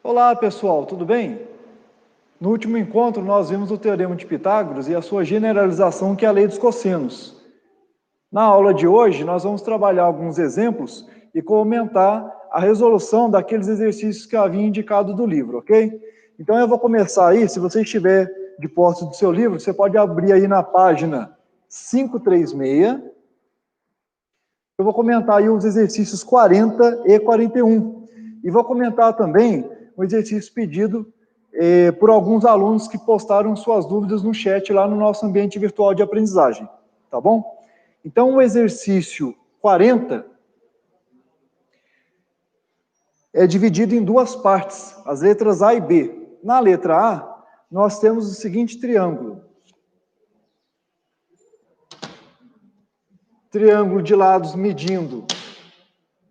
Olá pessoal, tudo bem? No último encontro nós vimos o Teorema de Pitágoras e a sua generalização, que é a lei dos cossenos. Na aula de hoje nós vamos trabalhar alguns exemplos e comentar a resolução daqueles exercícios que havia indicado do livro, ok? Então eu vou começar aí, se você estiver de posse do seu livro, você pode abrir aí na página 536. Eu vou comentar aí os exercícios 40 e 41. E vou comentar também o exercício pedido por alguns alunos que postaram suas dúvidas no chat lá no nosso ambiente virtual de aprendizagem, tá bom? Então, o exercício 40 é dividido em duas partes, as letras A e B. Na letra A, nós temos o seguinte triângulo. Triângulo de lados medindo,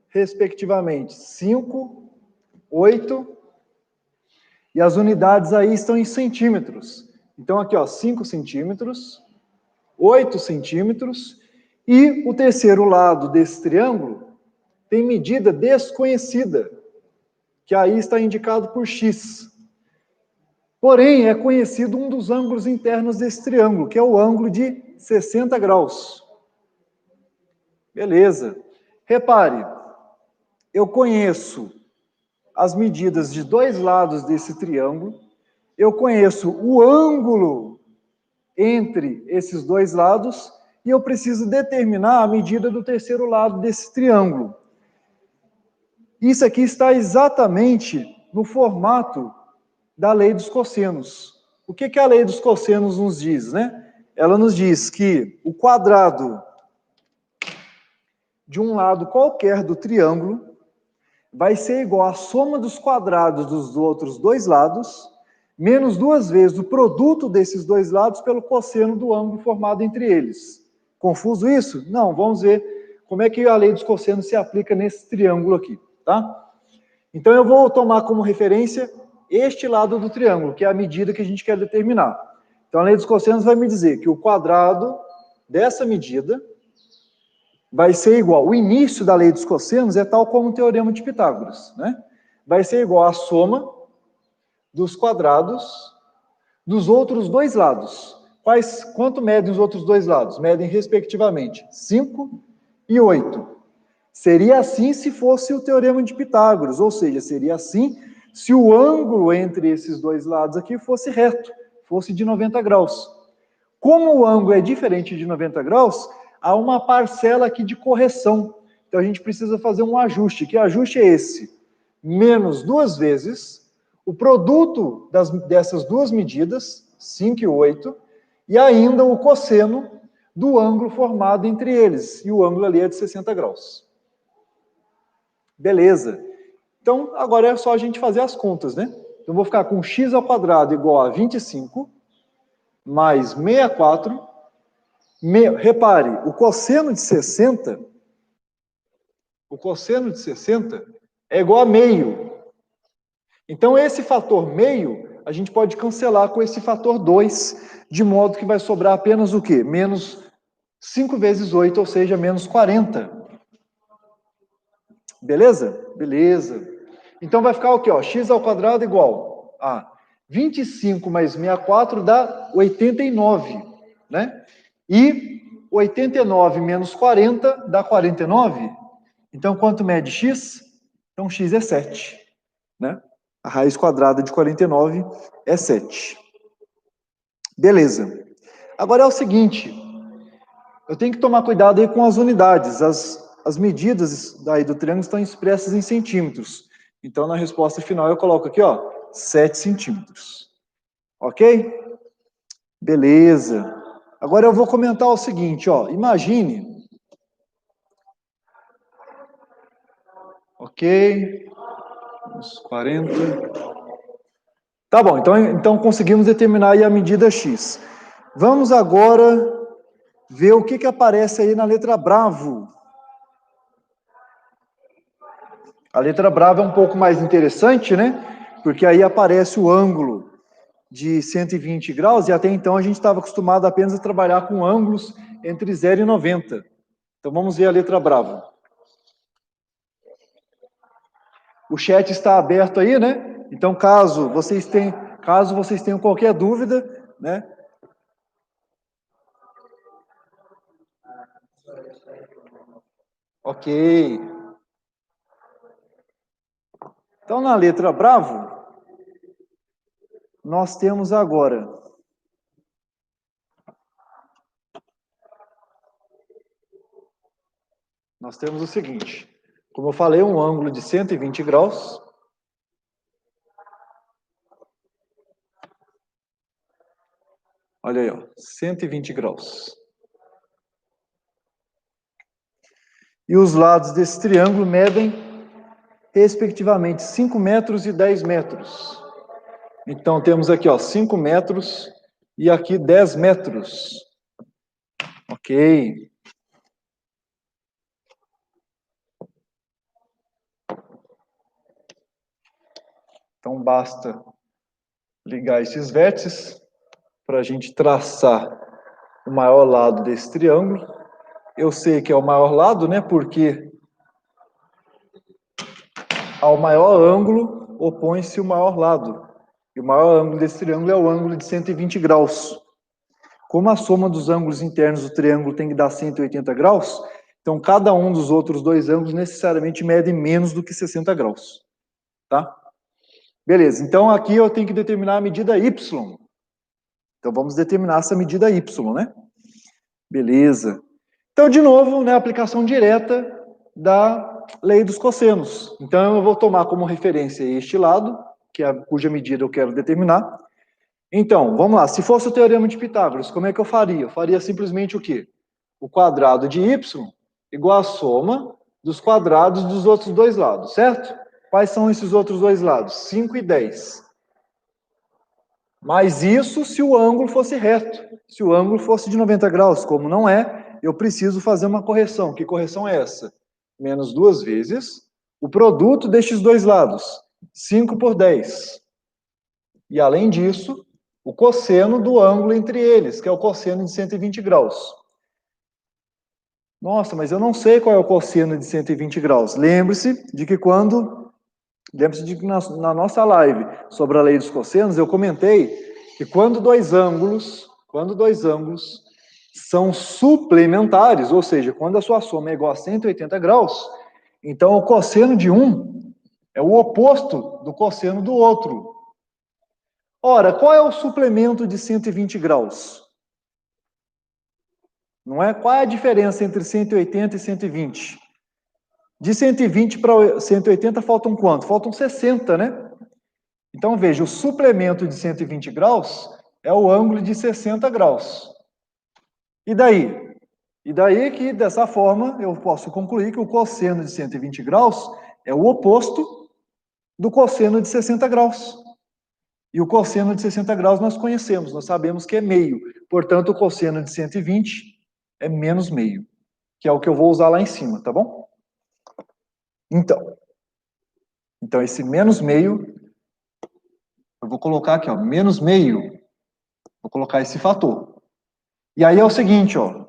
respectivamente, 5, 8, e as unidades aí estão em centímetros. Então, aqui, ó, 5 centímetros, 8 centímetros, e o terceiro lado desse triângulo tem medida desconhecida, que aí está indicado por X. Porém, é conhecido um dos ângulos internos desse triângulo, que é o ângulo de 60 graus. Beleza. Repare, eu conheço as medidas de dois lados desse triângulo, eu conheço o ângulo entre esses dois lados e eu preciso determinar a medida do terceiro lado desse triângulo. Isso aqui está exatamente no formato da lei dos cossenos. O que a lei dos cossenos nos diz, né? Ela nos diz que o quadrado de um lado qualquer do triângulo vai ser igual à soma dos quadrados dos outros dois lados, menos 2 vezes o produto desses dois lados pelo cosseno do ângulo formado entre eles. Confuso isso? Não, vamos ver como é que a lei dos cossenos se aplica nesse triângulo aqui, tá? Então eu vou tomar como referência este lado do triângulo, que é a medida que a gente quer determinar. Então a lei dos cossenos vai me dizer que o quadrado dessa medida vai ser igual, o início da lei dos cossenos é tal como o Teorema de Pitágoras, né? Vai ser igual à soma dos quadrados dos outros dois lados. Quanto medem os outros dois lados? Medem, respectivamente, 5 e 8. Seria assim se fosse o Teorema de Pitágoras, ou seja, seria assim se o ângulo entre esses dois lados aqui fosse reto, fosse de 90 graus. Como o ângulo é diferente de 90 graus, há uma parcela aqui de correção. Então a gente precisa fazer um ajuste. Que ajuste é esse? Menos 2 vezes o produto dessas duas medidas, 5 e 8, e ainda o cosseno do ângulo formado entre eles. E o ângulo ali é de 60 graus. Beleza. Então, agora é só a gente fazer as contas, né? Então, eu vou ficar com x ao quadrado igual a 25, mais 64. Repare, o cosseno de 60 é igual a meio. Então, esse fator meio, a gente pode cancelar com esse fator 2, de modo que vai sobrar apenas o quê? Menos 5 vezes 8, ou seja, menos 40. Beleza? Beleza. Então, vai ficar o quê? Ó, x ao quadrado igual a 25 mais 64 dá 89, né? E 89 menos 40 dá 49. Então, quanto mede x? Então, x é 7, né? A raiz quadrada de 49 é 7. Beleza. Agora é o seguinte, eu tenho que tomar cuidado aí com as unidades. As medidas daí do triângulo estão expressas em centímetros. Então, na resposta final, eu coloco aqui, ó, 7 centímetros. Ok? Beleza. Agora eu vou comentar o seguinte, ó, imagine. Ok. Uns 40. Tá bom, então conseguimos determinar aí a medida x. Vamos agora ver o que aparece aí na letra bravo. A letra brava é um pouco mais interessante, né? Porque aí aparece o ângulo de 120 graus, e até então a gente estava acostumado apenas a trabalhar com ângulos entre 0 e 90. Então vamos ver a letra brava. O chat está aberto aí, né? Então, caso vocês tenham qualquer dúvida, né? Ok. Então, na letra bravo, nós temos agora o seguinte. Como eu falei, um ângulo de 120 graus. Olha aí, ó, 120 graus. E os lados desse triângulo medem, respectivamente, 5 metros e 10 metros. Então, temos aqui, ó, 5 metros e aqui 10 metros. Ok. Então, basta ligar esses vértices para a gente traçar o maior lado desse triângulo. Eu sei que é o maior lado, né? Porque ao maior ângulo opõe-se o maior lado. E o maior ângulo desse triângulo é o ângulo de 120 graus. Como a soma dos ângulos internos do triângulo tem que dar 180 graus, então cada um dos outros dois ângulos necessariamente mede menos do que 60 graus. Tá? Beleza, então aqui eu tenho que determinar a medida y. Então vamos determinar essa medida y, né? Beleza. Então, de novo, né, aplicação direta da lei dos cossenos. Então eu vou tomar como referência este lado, cuja medida eu quero determinar. Então, vamos lá. Se fosse o teorema de Pitágoras, como é que eu faria? Eu faria simplesmente o quê? O quadrado de y igual a soma dos quadrados dos outros dois lados, certo? Quais são esses outros dois lados? 5 e 10. Mas isso se o ângulo fosse reto. Se o ângulo fosse de 90 graus, como não é, eu preciso fazer uma correção. Que correção é essa? Menos 2 vezes o produto destes dois lados. 5 por 10. E além disso, o cosseno do ângulo entre eles, que é o cosseno de 120 graus. Nossa, mas eu não sei qual é o cosseno de 120 graus. Lembre-se de que na nossa live sobre a lei dos cossenos, eu comentei que quando dois ângulos são suplementares, ou seja, quando a sua soma é igual a 180 graus, então o cosseno de um é o oposto do cosseno do outro. Ora, qual é o suplemento de 120 graus? Não é? Qual é a diferença entre 180 e 120? De 120 para 180 faltam quanto? Faltam 60, né? Então, veja, o suplemento de 120 graus é o ângulo de 60 graus. E daí? E daí que, dessa forma, eu posso concluir que o cosseno de 120 graus é o oposto do cosseno de 60 graus. E o cosseno de 60 graus nós conhecemos, nós sabemos que é meio. Portanto, o cosseno de 120 é menos meio, que é o que eu vou usar lá em cima, tá bom? Então esse menos meio, eu vou colocar aqui, ó, menos meio, vou colocar esse fator. E aí é o seguinte, ó,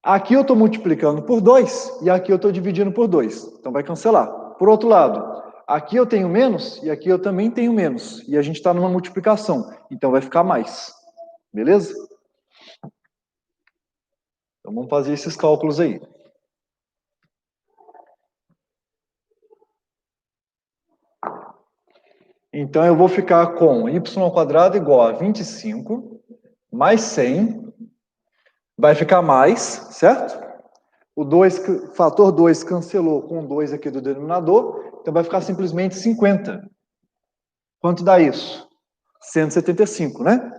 aqui eu estou multiplicando por 2 e aqui eu estou dividindo por 2, então vai cancelar. Por outro lado, aqui eu tenho menos e aqui eu também tenho menos, e a gente está numa multiplicação, então vai ficar mais, beleza? Então vamos fazer esses cálculos aí. Então eu vou ficar com y² igual a 25 mais 100, vai ficar mais, certo? O fator 2 cancelou com 2 aqui do denominador, então vai ficar simplesmente 50. Quanto dá isso? 175, né?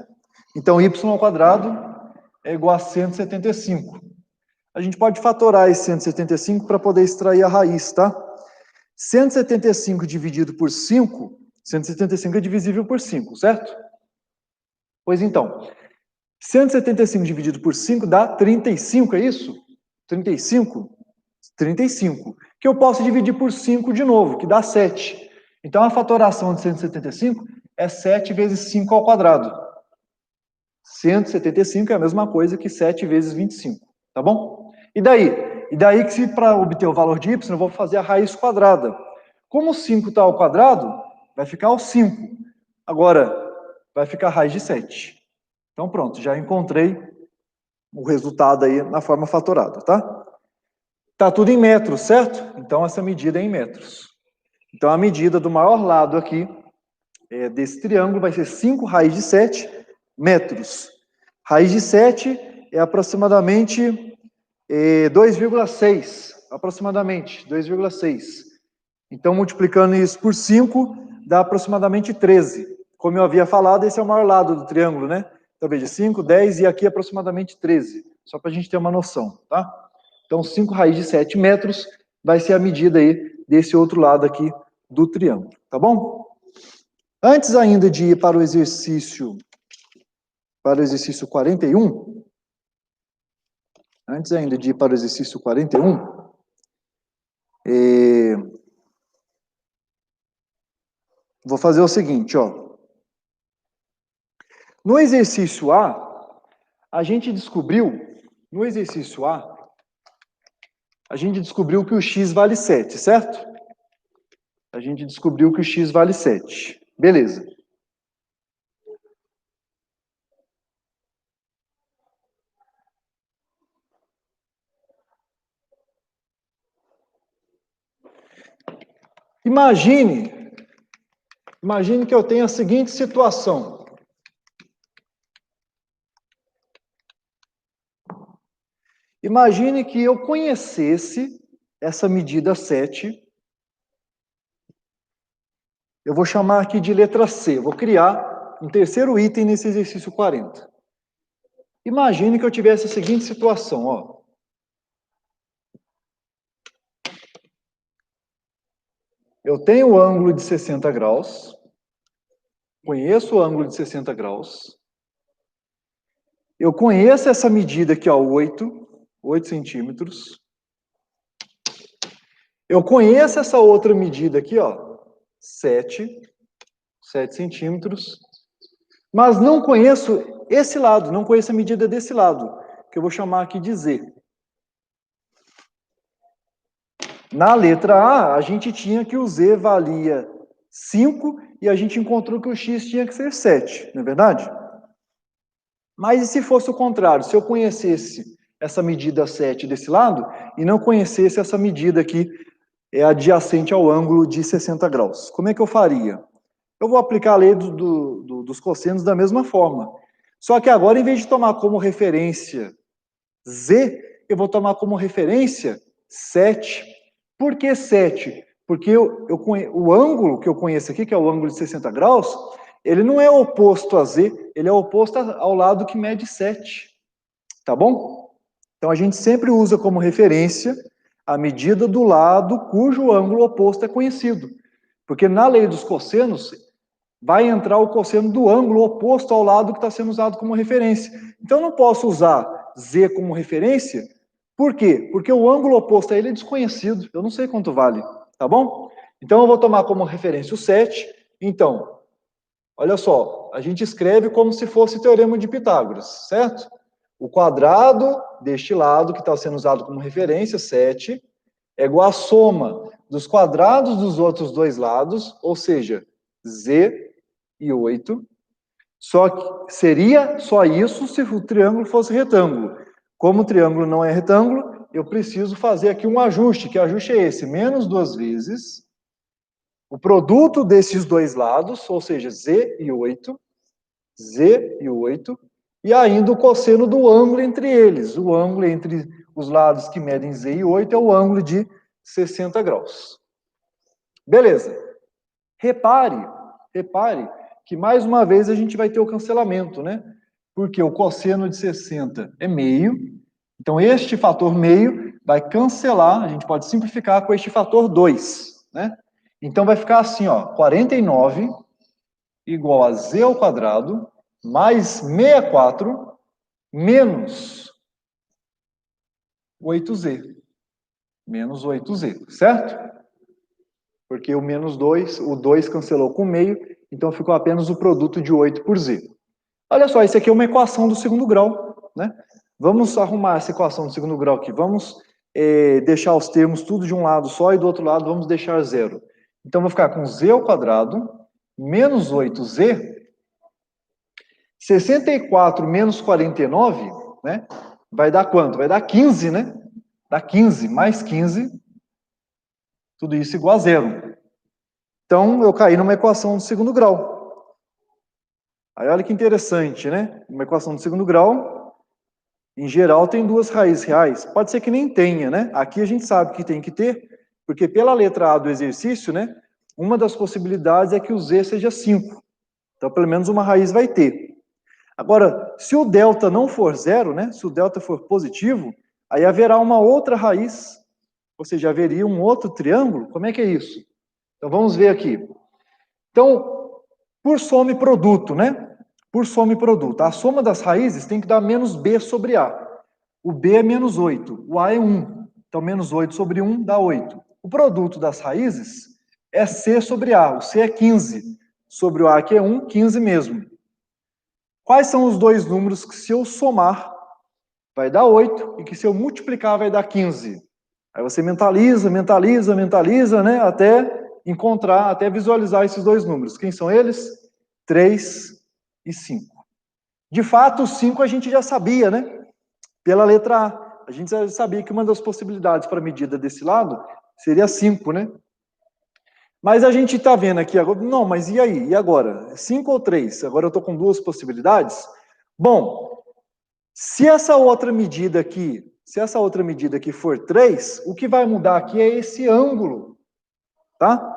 Então y² é igual a 175. A gente pode fatorar esse 175 para poder extrair a raiz, tá? 175 dividido por 5, 175 é divisível por 5, certo? Pois então, 175 dividido por 5 dá 35, é isso? 35? 35. Que eu posso dividir por 5 de novo, que dá 7. Então, a fatoração de 175 é 7 vezes 5 ao quadrado. 175 é a mesma coisa que 7 vezes 25, tá bom? E daí? E daí que, para obter o valor de y, eu vou fazer a raiz quadrada. Como 5 está ao quadrado, vai ficar o 5. Agora, vai ficar raiz de 7. Então, pronto, já encontrei o resultado aí na forma fatorada, tá? Tá tudo em metros, certo? Então, essa medida é em metros. Então, a medida do maior lado aqui desse triângulo vai ser 5 raiz de 7 metros. Raiz de 7 é aproximadamente 2,6. Aproximadamente 2,6. Então, multiplicando isso por 5, dá aproximadamente 13. Como eu havia falado, esse é o maior lado do triângulo, né? Então, veja, 5, 10 e aqui aproximadamente 13. Só para a gente ter uma noção, tá? Então, 5 raiz de 7 metros vai ser a medida aí desse outro lado aqui do triângulo, tá bom? Antes ainda de ir para o exercício 41, vou fazer o seguinte, ó. No exercício A, a gente descobriu que o x vale 7, certo? A gente descobriu que o x vale 7. Beleza. Imagine que eu tenho a seguinte situação. Imagine que eu conhecesse essa medida 7. Eu vou chamar aqui de letra C. Vou criar um terceiro item nesse exercício 40. Imagine que eu tivesse a seguinte situação, ó. Eu tenho o ângulo de 60 graus. Conheço o ângulo de 60 graus. Eu conheço essa medida aqui, ó, 8 centímetros. Eu conheço essa outra medida aqui, ó, 7 centímetros. Mas não conheço esse lado, não conheço a medida desse lado, que eu vou chamar aqui de Z. Na letra A, a gente tinha que o Z valia 5 e a gente encontrou que o X tinha que ser 7, não é verdade? Mas e se fosse o contrário? Se eu conhecesse essa medida 7 desse lado e não conhecesse essa medida aqui adjacente ao ângulo de 60 graus, como é que eu faria? Eu vou aplicar a lei dos cossenos da mesma forma. Só que agora, em vez de tomar como referência Z, eu vou tomar como referência 7. Por que 7? Porque o ângulo que eu conheço aqui, que é o ângulo de 60 graus, ele não é oposto a Z, ele é oposto ao lado que mede 7. Tá bom? Então, a gente sempre usa como referência a medida do lado cujo ângulo oposto é conhecido. Porque na lei dos cossenos, vai entrar o cosseno do ângulo oposto ao lado que está sendo usado como referência. Então, eu não posso usar Z como referência. Por quê? Porque o ângulo oposto a ele é desconhecido. Eu não sei quanto vale, tá bom? Então, eu vou tomar como referência o 7. Então, olha só, a gente escreve como se fosse teorema de Pitágoras, certo? O quadrado deste lado, que está sendo usado como referência, 7, é igual à soma dos quadrados dos outros dois lados, ou seja, Z e 8. Só que seria só isso se o triângulo fosse retângulo. Como o triângulo não é retângulo, eu preciso fazer aqui um ajuste. Que ajuste é esse? Menos 2 vezes o produto desses dois lados, ou seja, Z e 8, e ainda o cosseno do ângulo entre eles. O ângulo entre os lados que medem Z e 8 é o ângulo de 60 graus. Beleza. Repare que mais uma vez a gente vai ter o cancelamento, né? Porque o cosseno de 60 é meio, então este fator meio vai cancelar, a gente pode simplificar com este fator 2, né? Então vai ficar assim, ó, 49 igual a Z ao quadrado mais 64 menos 8Z. Menos 8Z, certo? Porque o menos 2, o 2 cancelou com meio, então ficou apenas o produto de 8 por Z. Olha só, isso aqui é uma equação do segundo grau, né? Vamos arrumar essa equação do segundo grau aqui. Vamos deixar os termos tudo de um lado só e do outro lado vamos deixar zero. Então, vou ficar com Z ao quadrado menos 8z, 64 menos 49, né? Vai dar quanto? Vai dar 15, né? Dá 15, mais 15, tudo isso igual a zero. Então, eu caí numa equação do segundo grau. Aí, olha que interessante, né? Uma equação do segundo grau, em geral, tem duas raízes reais. Pode ser que nem tenha, né? Aqui a gente sabe que tem que ter, porque pela letra A do exercício, né? Uma das possibilidades é que o z seja 5. Então, pelo menos uma raiz vai ter. Agora, se o delta não for zero, né? Se o delta for positivo, aí haverá uma outra raiz, ou seja, haveria um outro triângulo. Como é que é isso? Então, vamos ver aqui. Então, por soma e produto, né? Por soma e produto. A soma das raízes tem que dar menos b sobre a. O b é menos 8, o a é 1. Então, menos 8 sobre 1 dá 8. O produto das raízes é c sobre a. O c é 15. Sobre o a, que é 1, 15 mesmo. Quais são os dois números que, se eu somar, vai dar 8, e que, se eu multiplicar, vai dar 15? Aí você mentaliza, né? Até encontrar, até visualizar esses dois números. Quem são eles? 3 e 5. De fato, o 5 a gente já sabia, né? Pela letra A. A gente já sabia que uma das possibilidades para a medida desse lado seria 5, né? Mas a gente está vendo aqui agora, não, mas e aí? E agora? 5 ou 3? Agora eu estou com duas possibilidades? Bom, se essa outra medida aqui for 3, o que vai mudar aqui é esse ângulo, tá?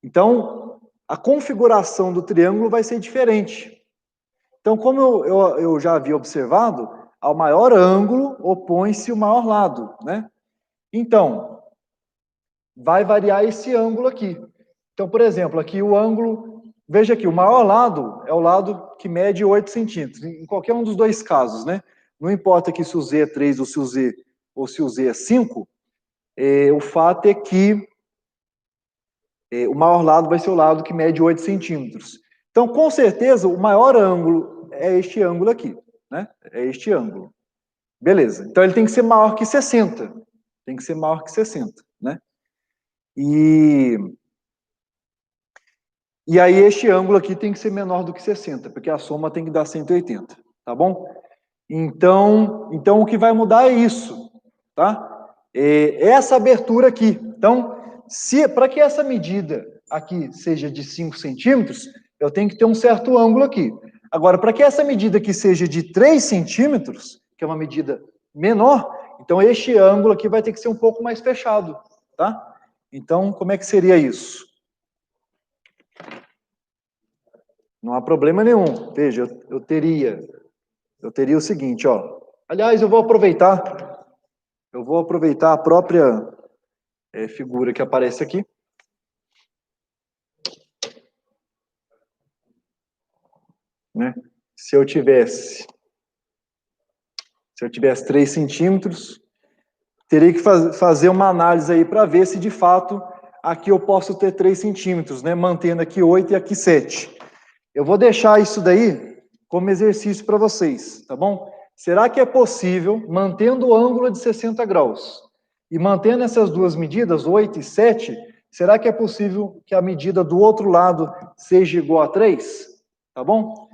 Então, a configuração do triângulo vai ser diferente. Então, como eu já havia observado, ao maior ângulo opõe-se o maior lado, né? Então, vai variar esse ângulo aqui. Então, por exemplo, aqui o ângulo, veja aqui, o maior lado é o lado que mede 8 centímetros, em qualquer um dos dois casos, né? Não importa aqui se o z é 3 ou se o z é 5, o fato é que o maior lado vai ser o lado que mede 8 centímetros. Então, com certeza, o maior ângulo é este ângulo aqui, né? É este ângulo. Beleza. Então, ele tem que ser maior que 60. Tem que ser maior que 60, né? E aí, este ângulo aqui tem que ser menor do que 60, porque a soma tem que dar 180, tá bom? Então o que vai mudar é isso, tá? Essa abertura aqui. Então, para que essa medida aqui seja de 5 centímetros, eu tenho que ter um certo ângulo aqui. Agora, para que essa medida aqui seja de 3 centímetros, que é uma medida menor, então este ângulo aqui vai ter que ser um pouco mais fechado, tá? Então, como é que seria isso? Não há problema nenhum. Veja, eu teria o seguinte, ó. Aliás, eu vou aproveitar a própria figura que aparece aqui. Né? Se eu tivesse 3 centímetros, teria que fazer uma análise aí para ver se de fato aqui eu posso ter 3 centímetros, né? Mantendo aqui 8 e aqui 7. Eu vou deixar isso daí como exercício para vocês, tá bom? Será que é possível, mantendo o ângulo de 60 graus e mantendo essas duas medidas, 8 e 7, será que é possível que a medida do outro lado seja igual a 3? Tá bom?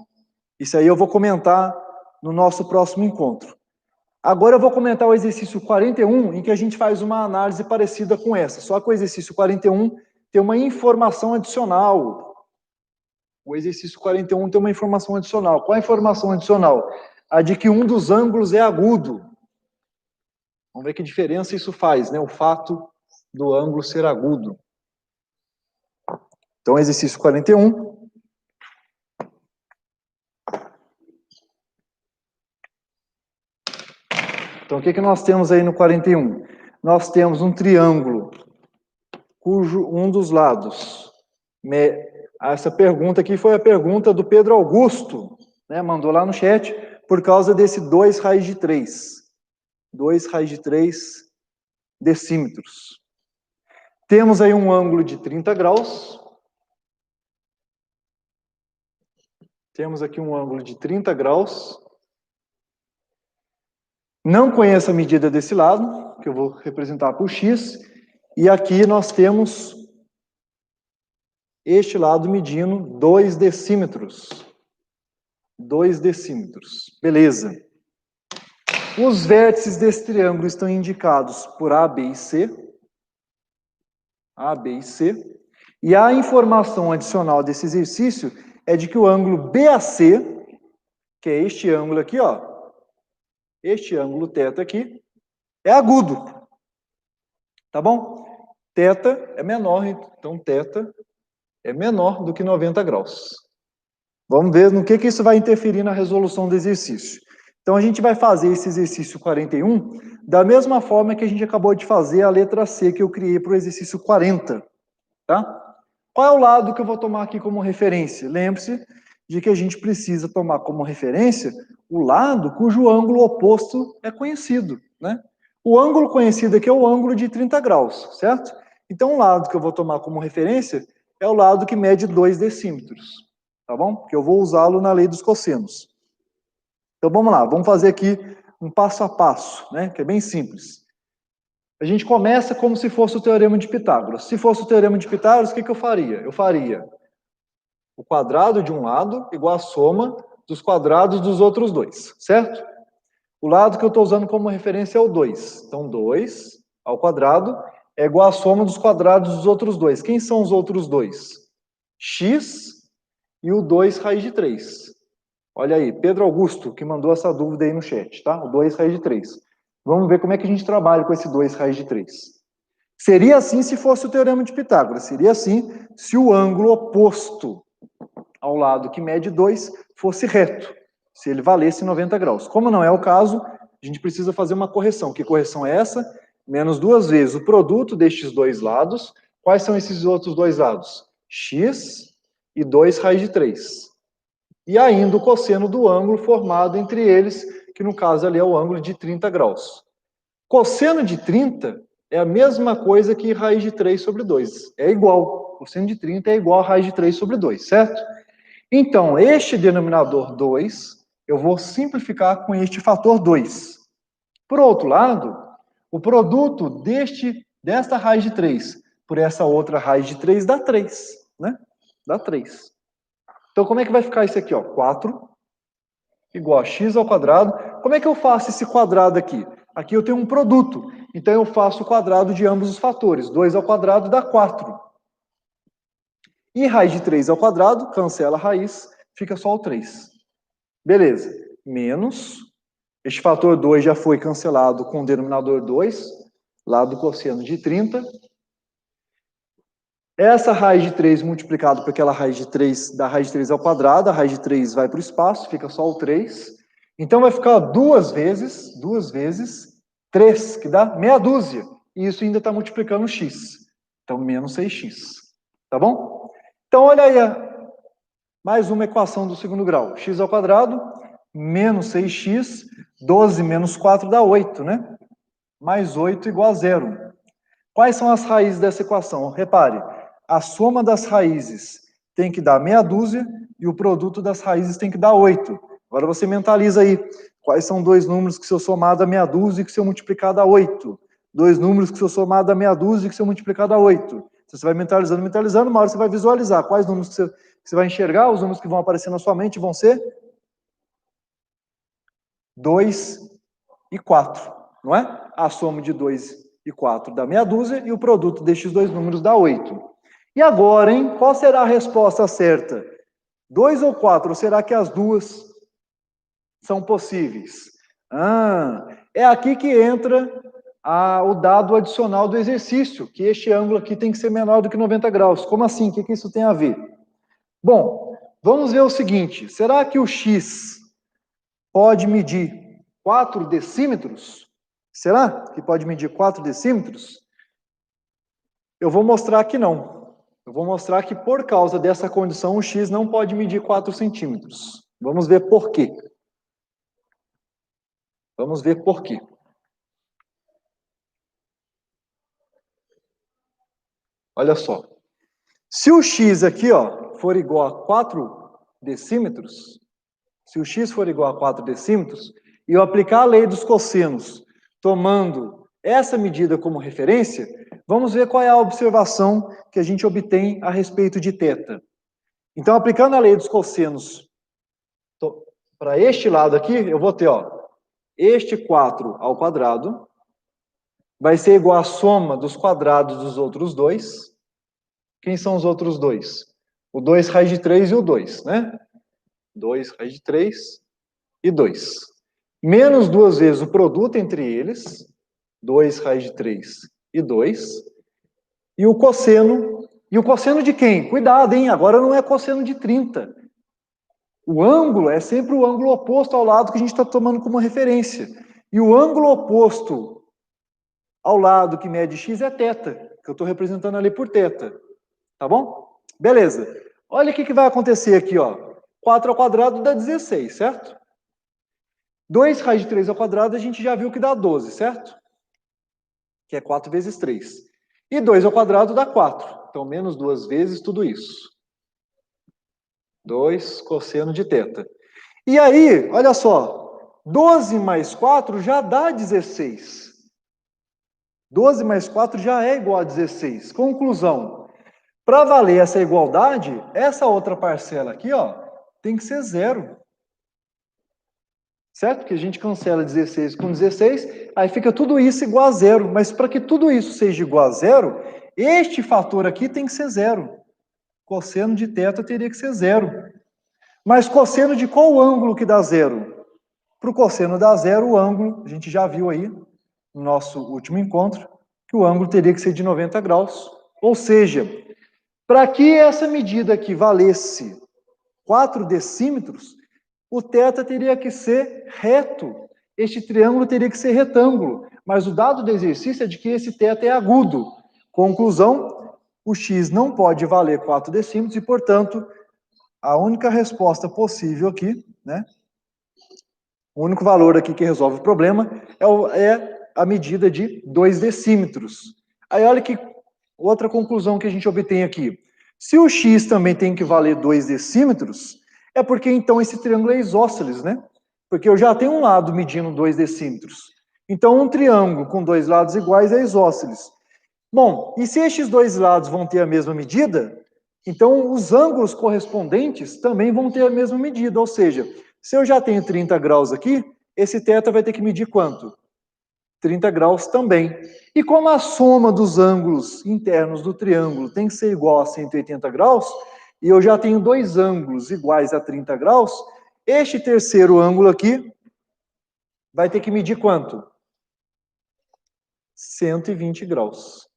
Isso aí eu vou comentar no nosso próximo encontro. Agora eu vou comentar o exercício 41, em que a gente faz uma análise parecida com essa, só que o exercício 41 tem uma informação adicional. O exercício 41 tem uma informação adicional. Qual a informação adicional? A de que um dos ângulos é agudo. Vamos ver que diferença isso faz, né? O fato do ângulo ser agudo. Então, exercício 41. Então, o que nós temos aí no 41? Nós temos um triângulo cujo um dos lados... Essa pergunta aqui foi a pergunta do Pedro Augusto, né? Mandou lá no chat, por causa desse 2 raiz de 3. 2 raiz de 3 decímetros. Temos aí um ângulo de 30 graus. Temos aqui um ângulo de 30 graus. Não conheço a medida desse lado, que eu vou representar por x. E aqui nós temos este lado medindo 2 decímetros. 2 decímetros. Beleza. Os vértices desse triângulo estão indicados por A, B e C. A, B e C. E a informação adicional desse exercício é de que o ângulo BAC, que é este ângulo aqui, ó, este ângulo θ aqui, é agudo. Tá bom? Θ é menor, então θ é menor do que 90 graus. Vamos ver no que isso vai interferir na resolução do exercício. Então, a gente vai fazer esse exercício 41 da mesma forma que a gente acabou de fazer a letra C que eu criei para o exercício 40. Tá? Qual é o lado que eu vou tomar aqui como referência? Lembre-se de que a gente precisa tomar como referência o lado cujo ângulo oposto é conhecido, né? O ângulo conhecido aqui é o ângulo de 30 graus, certo? Então, o lado que eu vou tomar como referência é o lado que mede 2 decímetros, tá bom? Porque eu vou usá-lo na lei dos cossenos. Então, vamos lá, vamos fazer aqui um passo a passo, né? Que é bem simples. A gente começa como se fosse o teorema de Pitágoras. Se fosse o teorema de Pitágoras, o que eu faria? Eu faria o quadrado de um lado igual a soma dos quadrados dos outros dois, certo? O lado que eu estou usando como referência é o 2. Então, 2 ao quadrado é igual a soma dos quadrados dos outros dois. Quem são os outros dois? X e o 2 raiz de 3. Olha aí, Pedro Augusto, que mandou essa dúvida aí no chat, tá? O 2 raiz de 3. Vamos ver como é que a gente trabalha com esse 2 raiz de 3. Seria assim se fosse o teorema de Pitágoras. Seria assim se o ângulo oposto ao lado que mede 2 fosse reto. Se ele valesse 90 graus. Como não é o caso, a gente precisa fazer uma correção. Que correção é essa? Menos 2 vezes o produto destes dois lados. Quais são esses outros dois lados? X e 2 raiz de 3. E ainda o cosseno do ângulo formado entre eles, que no caso ali é o ângulo de 30 graus. Cosseno de 30 é a mesma coisa que raiz de 3 sobre 2. É igual. Cosseno de 30 é igual a raiz de 3 sobre 2, certo? Então, este denominador 2, eu vou simplificar com este fator 2. Por outro lado, o produto desta raiz de 3 por essa outra raiz de 3 dá 3, né? Dá 3. Então, como é que vai ficar isso aqui, ó? 4 igual a x ao quadrado. Como é que eu faço esse quadrado aqui? Aqui eu tenho um produto. Então, eu faço o quadrado de ambos os fatores. 2 ao quadrado dá 4. E raiz de 3 ao quadrado, cancela a raiz, fica só o 3. Beleza. Menos. Este fator 2 já foi cancelado com o denominador 2, lá do cosseno de 30. Essa raiz de 3 multiplicado por aquela raiz de 3, da raiz de 3 ao quadrado, a raiz de 3 vai para o espaço, fica só o 3. Então vai ficar 2 vezes 3, que dá meia dúzia. E isso ainda está multiplicando x. Então, menos 6x. Tá bom? Então, olha aí, mais uma equação do segundo grau. X ao quadrado, menos 6x, 12 menos 4 dá 8, né? Mais 8 igual a 0. Quais são as raízes dessa equação? Repare, a soma das raízes tem que dar meia dúzia e o produto das raízes tem que dar 8. Agora você mentaliza aí. Quais são dois números que se eu somar dá meia dúzia e que se eu multiplicar dá 8? Dois números que se eu somar dá meia dúzia e que se eu multiplicar dá 8. Você vai mentalizando, uma hora você vai visualizar. Quais números que você vai enxergar? Os números que vão aparecer na sua mente vão ser 2 e 4, não é? A soma de 2 e 4 dá meia dúzia e o produto destes dois números dá 8. E agora, hein? Qual será a resposta certa? 2 ou 4? Ou será que as duas são possíveis? É aqui que entra o dado adicional do exercício, que este ângulo aqui tem que ser menor do que 90 graus. Como assim? O que isso tem a ver? Bom, vamos ver o seguinte. Será que o x pode medir 4 decímetros? Será que pode medir 4 decímetros? Eu vou mostrar que não. Eu vou mostrar que por causa dessa condição o x não pode medir 4 centímetros. Vamos ver por quê. Vamos ver por quê. Olha só. Se o x aqui, ó, for igual a 4 decímetros, se o x for igual a 4 decímetros, e eu aplicar a lei dos cossenos, tomando essa medida como referência, Vamos ver qual é a observação que a gente obtém a respeito de θ. Então, aplicando a lei dos cossenos para este lado aqui, eu vou ter, ó, este 4 ao quadrado vai ser igual à soma dos quadrados dos outros dois. Quem são os outros dois? O 2 raiz de 3 e o 2, né? 2 raiz de 3 e 2. Menos 2 vezes o produto entre eles, 2 raiz de 3 e 2. E o cosseno de quem? Cuidado, hein? Agora não é cosseno de 30. O ângulo é sempre o ângulo oposto ao lado que a gente está tomando como referência. E o ângulo oposto ao lado que mede x é θ, que eu estou representando ali por θ. Tá bom? Beleza. Olha o que vai acontecer aqui, ó. 4 ao quadrado dá 16, certo? 2 raiz de 3 ao quadrado a gente já viu que dá 12, certo? Que é 4 vezes 3. E 2 ao quadrado dá 4. Então, menos 2 vezes tudo isso. 2 cosseno de θ. E aí, olha só, 12 mais 4 já dá 16. 12 mais 4 já é igual a 16. Conclusão. Para valer essa igualdade, essa outra parcela aqui, ó, tem que ser 0. Certo? Porque a gente cancela 16 com 16, aí fica tudo isso igual a 0. Mas para que tudo isso seja igual a 0, este fator aqui tem que ser 0. Cosseno de θ teria que ser 0. Mas cosseno de qual ângulo que dá 0? Para o cosseno dar 0, o ângulo, a gente já viu aí, no nosso último encontro, que o ângulo teria que ser de 90 graus. Ou seja, para que essa medida aqui valesse 4 decímetros, o θ teria que ser reto. Este triângulo teria que ser retângulo. Mas o dado do exercício é de que esse θ é agudo. Conclusão, o x não pode valer 4 decímetros e, portanto, a única resposta possível aqui, né? O único valor aqui que resolve o problema é a medida de 2 decímetros. Aí olha que outra conclusão que a gente obtém aqui. Se o x também tem que valer 2 decímetros, é porque então esse triângulo é isósceles, né? Porque eu já tenho um lado medindo 2 decímetros. Então um triângulo com 2 lados iguais é isósceles. Bom, e se estes 2 lados vão ter a mesma medida, então os ângulos correspondentes também vão ter a mesma medida. Ou seja, se eu já tenho 30 graus aqui, esse θ vai ter que medir quanto? 30 graus também. E como a soma dos ângulos internos do triângulo tem que ser igual a 180 graus, e eu já tenho 2 ângulos iguais a 30 graus, este terceiro ângulo aqui vai ter que medir quanto? 120 graus.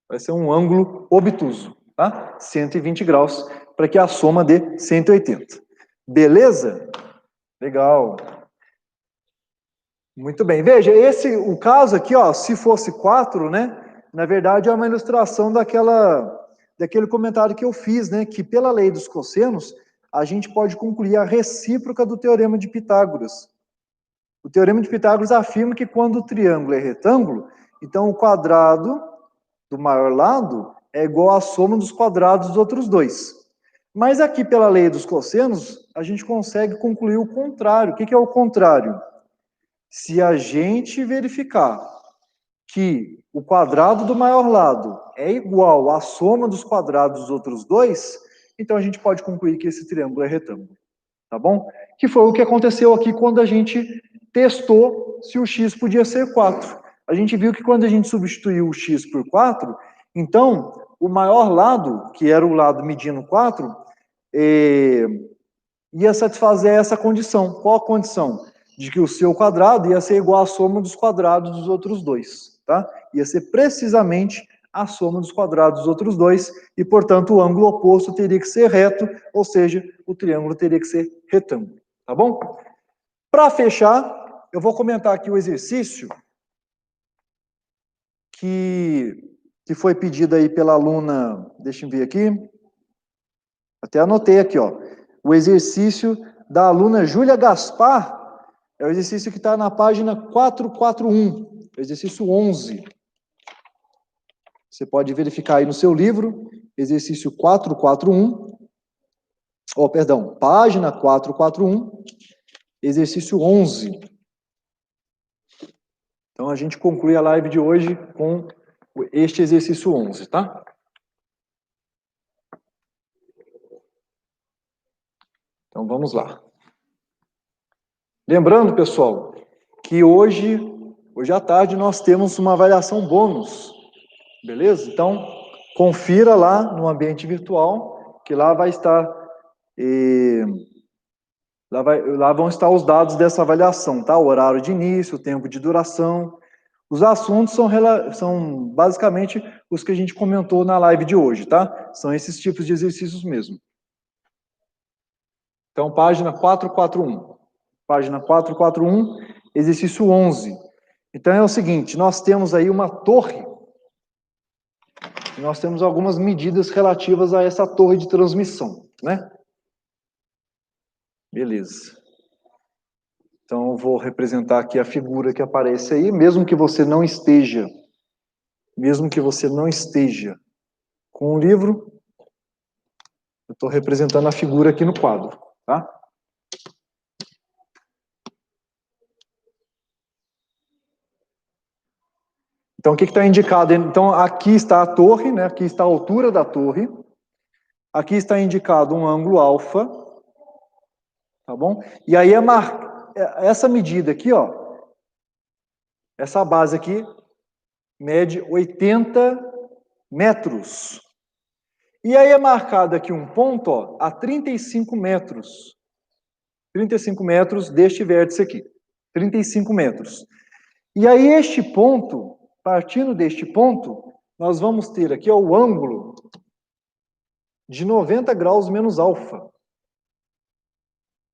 Vai ser um ângulo obtuso, tá? 120 graus, para que a soma dê 180. Beleza? Legal. Muito bem. Veja, o caso aqui, ó, se fosse 4, né? Na verdade, é uma ilustração daquele comentário que eu fiz, né? Que pela lei dos cossenos, a gente pode concluir a recíproca do teorema de Pitágoras. O teorema de Pitágoras afirma que quando o triângulo é retângulo, então o quadrado do maior lado é igual à soma dos quadrados dos outros dois. Mas aqui, pela lei dos cossenos, a gente consegue concluir o contrário. O que é o contrário? Se a gente verificar que o quadrado do maior lado é igual à soma dos quadrados dos outros dois, então a gente pode concluir que esse triângulo é retângulo. Tá bom? Que foi o que aconteceu aqui quando a gente testou se o x podia ser 4. A gente viu que quando a gente substituiu o x por 4, então o maior lado, que era o lado medindo 4, ia satisfazer essa condição. Qual a condição? De que o seu quadrado ia ser igual à soma dos quadrados dos outros dois. Tá? Ia ser precisamente a soma dos quadrados dos outros dois, e, portanto, o ângulo oposto teria que ser reto, ou seja, o triângulo teria que ser retângulo. Tá bom? Para fechar, eu vou comentar aqui o exercício que foi pedido aí pela aluna, deixa eu ver aqui, até anotei aqui, ó, o exercício da aluna Júlia Gaspar, é o exercício que está na página 441, exercício 11. Você pode verificar aí no seu livro, exercício 441, página 441, exercício 11. Então, a gente conclui a live de hoje com este exercício 11, tá? Então, vamos lá. Lembrando, pessoal, que hoje à tarde, nós temos uma avaliação bônus, beleza? Então, confira lá no ambiente virtual, que lá vai estar, lá vão estar os dados dessa avaliação, tá? O horário de início, o tempo de duração. Os assuntos são basicamente os que a gente comentou na live de hoje, tá? São esses tipos de exercícios mesmo. Então, página 441. Página 441, exercício 11. Então, é o seguinte, nós temos aí uma torre, e nós temos algumas medidas relativas a essa torre de transmissão, né? Beleza. Então, eu vou representar aqui a figura que aparece aí, mesmo que você não esteja com o livro, eu estou representando a figura aqui no quadro, tá? Então, o que está indicado? Então, aqui está a torre, né? Aqui está a altura da torre. Aqui está indicado um ângulo alfa, tá bom? E aí essa medida aqui, ó, essa base aqui mede 80 metros. E aí é marcado aqui um ponto, ó, a 35 metros. 35 metros deste vértice aqui. 35 metros. E aí este ponto, partindo deste ponto, nós vamos ter aqui, ó, o ângulo de 90 graus menos alfa.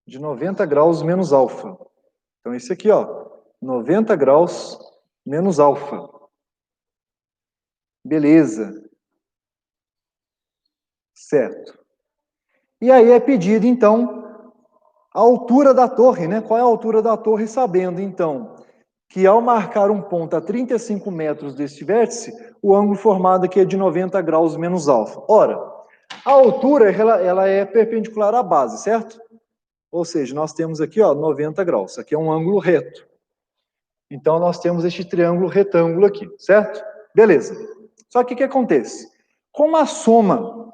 De 90 graus menos alfa. Então, esse aqui, ó, 90 graus menos alfa. Beleza. Certo. E aí é pedido, então, a altura da torre, né? Qual é a altura da torre? Sabendo, então, que ao marcar um ponto a 35 metros deste vértice, o ângulo formado aqui é de 90 graus menos alfa. Ora, a altura, ela é perpendicular à base, certo? Ou seja, nós temos aqui, ó, 90 graus. Isso aqui é um ângulo reto. Então, nós temos este triângulo retângulo aqui, certo? Beleza. Só que o que acontece? Como a soma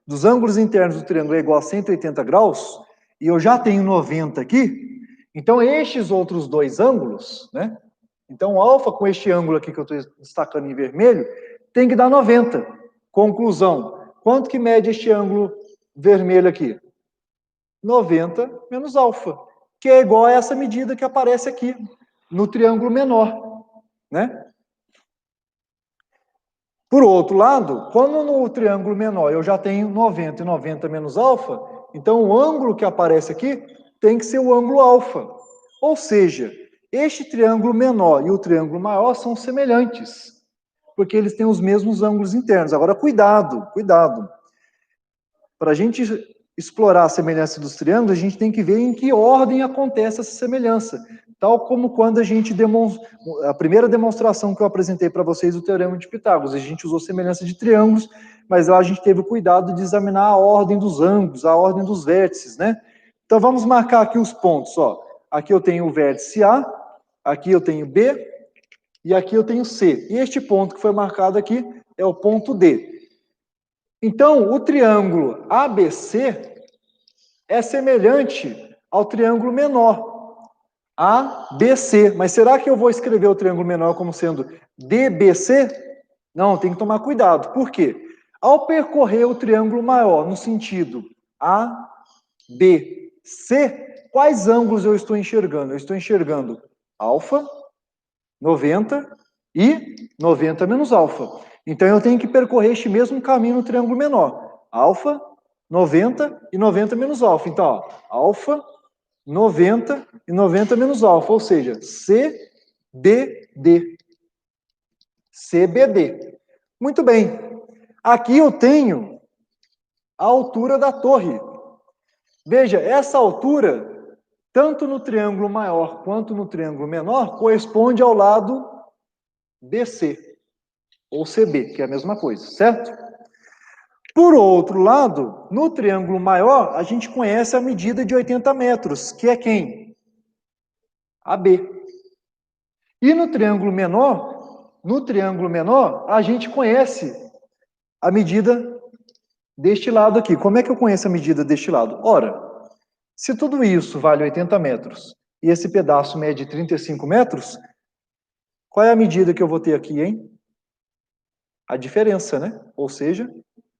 dos ângulos internos do triângulo é igual a 180 graus, e eu já tenho 90 aqui, então estes outros dois ângulos, né? Então, o alfa com este ângulo aqui que eu estou destacando em vermelho, tem que dar 90. Conclusão, quanto que mede este ângulo vermelho aqui? 90 menos alfa, que é igual a essa medida que aparece aqui, no triângulo menor, né? Por outro lado, quando no triângulo menor eu já tenho 90 e 90 menos alfa, então o ângulo que aparece aqui tem que ser o ângulo alfa. Ou seja, este triângulo menor e o triângulo maior são semelhantes, porque eles têm os mesmos ângulos internos. Agora, cuidado. Para a gente explorar a semelhança dos triângulos, a gente tem que ver em que ordem acontece essa semelhança. Tal como quando a primeira demonstração que eu apresentei para vocês do Teorema de Pitágoras, a gente usou semelhança de triângulos, mas lá a gente teve o cuidado de examinar a ordem dos ângulos, a ordem dos vértices, né? Então vamos marcar aqui os pontos, ó. Aqui eu tenho o vértice A, aqui eu tenho B, e aqui eu tenho C. E este ponto que foi marcado aqui é o ponto D. Então, o triângulo ABC é semelhante ao triângulo menor, ABC. Mas será que eu vou escrever o triângulo menor como sendo DBC? Não, tem que tomar cuidado. Por quê? Ao percorrer o triângulo maior no sentido ABC, quais ângulos eu estou enxergando? Eu estou enxergando alfa, 90 e 90 menos alfa. Então, eu tenho que percorrer este mesmo caminho no triângulo menor. Alfa, 90 e 90 menos alfa. Então, ó, alfa, 90 e 90 menos alfa. Ou seja, CBD. CBD. Muito bem. Aqui eu tenho a altura da torre. Veja, essa altura, tanto no triângulo maior quanto no triângulo menor, corresponde ao lado BC. Ou CB, que é a mesma coisa, certo? Por outro lado, no triângulo maior, a gente conhece a medida de 80 metros, que é quem? AB. E no triângulo menor, no triângulo menor, a gente conhece a medida deste lado aqui. Como é que eu conheço a medida deste lado? Ora, se tudo isso vale 80 metros e esse pedaço mede 35 metros, qual é a medida que eu vou ter aqui, hein? A diferença, né? Ou seja,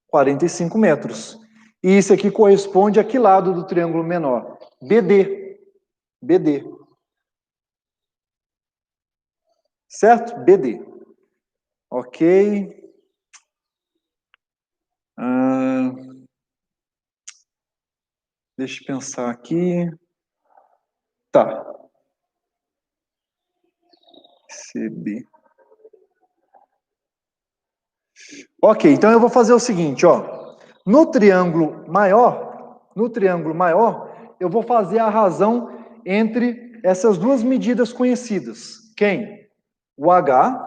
45 metros. E isso aqui corresponde a que lado do triângulo menor? BD. BD. Certo? BD. Ok. Deixa eu pensar aqui. Tá. CB. Ok, então eu vou fazer o seguinte, ó. No triângulo maior, eu vou fazer a razão entre essas duas medidas conhecidas. Quem? O H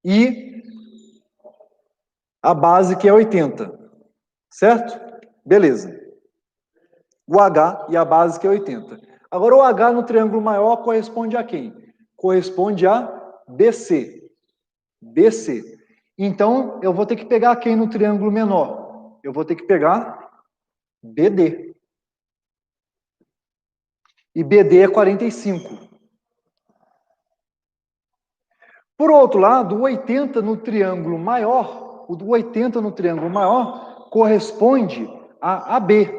e a base, que é 80. Certo? Beleza. O H e a base, que é 80. Agora, o H no triângulo maior corresponde a quem? Corresponde a BC. BC. Então, eu vou ter que pegar quem no triângulo menor? Eu vou ter que pegar BD. E BD é 45. Por outro lado, o 80 no triângulo maior, o do 80 no triângulo maior corresponde a AB.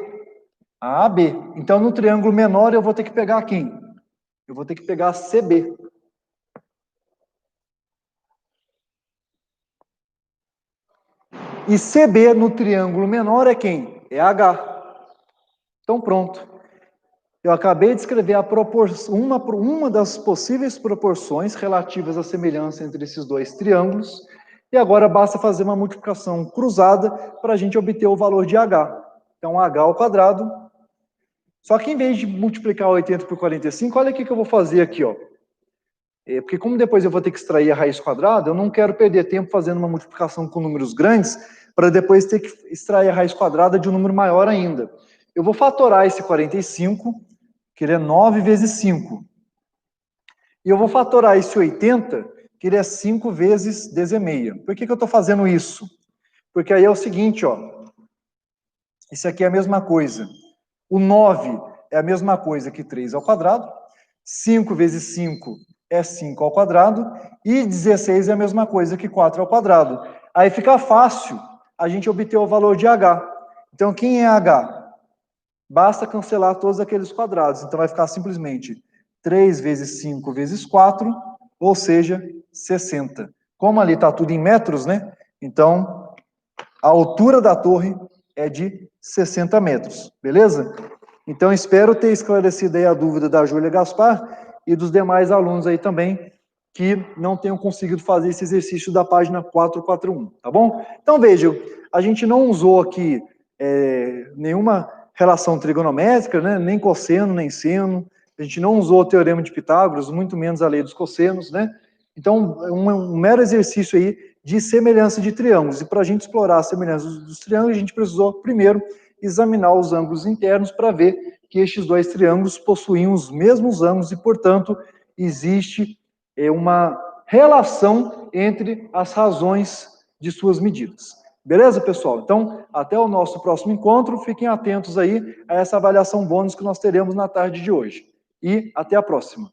A AB. Então, no triângulo menor, eu vou ter que pegar quem? Eu vou ter que pegar CB. E CB no triângulo menor é quem? É H. Então, pronto. Eu acabei de escrever uma das possíveis proporções relativas à semelhança entre esses dois triângulos, e agora basta fazer uma multiplicação cruzada para a gente obter o valor de H. Então, H ao quadrado. Só que em vez de multiplicar 80 por 45, olha o que eu vou fazer aqui, ó. Porque como depois eu vou ter que extrair a raiz quadrada, eu não quero perder tempo fazendo uma multiplicação com números grandes, para depois ter que extrair a raiz quadrada de um número maior ainda. Eu vou fatorar esse 45, que ele é 9 vezes 5. E eu vou fatorar esse 80, que ele é 5 vezes 16. Por que eu estou fazendo isso? Porque aí é o seguinte, ó. Isso aqui é a mesma coisa. O 9 é a mesma coisa que 3 ao quadrado. 5 vezes 5 é 5 ao quadrado. E 16 é a mesma coisa que 4 ao quadrado. Aí fica fácil a gente obter o valor de H. Então, quem é H? Basta cancelar todos aqueles quadrados. Então, vai ficar simplesmente 3 vezes 5 vezes 4, ou seja, 60. Como ali está tudo em metros, né? Então, a altura da torre é de 60 metros, beleza? Então, espero ter esclarecido aí a dúvida da Júlia Gaspar e dos demais alunos aí também, que não tenham conseguido fazer esse exercício da página 441, tá bom? Então, vejam, a gente não usou aqui nenhuma relação trigonométrica, né? Nem cosseno, nem seno. A gente não usou o teorema de Pitágoras, muito menos a lei dos cossenos, né? Então, um mero exercício aí de semelhança de triângulos. E para a gente explorar a semelhança dos triângulos, a gente precisou, primeiro, examinar os ângulos internos para ver que estes dois triângulos possuíam os mesmos ângulos e, portanto, existe uma relação entre as razões de suas medidas. Beleza, pessoal? Então, até o nosso próximo encontro. Fiquem atentos aí a essa avaliação bônus que nós teremos na tarde de hoje. E até a próxima.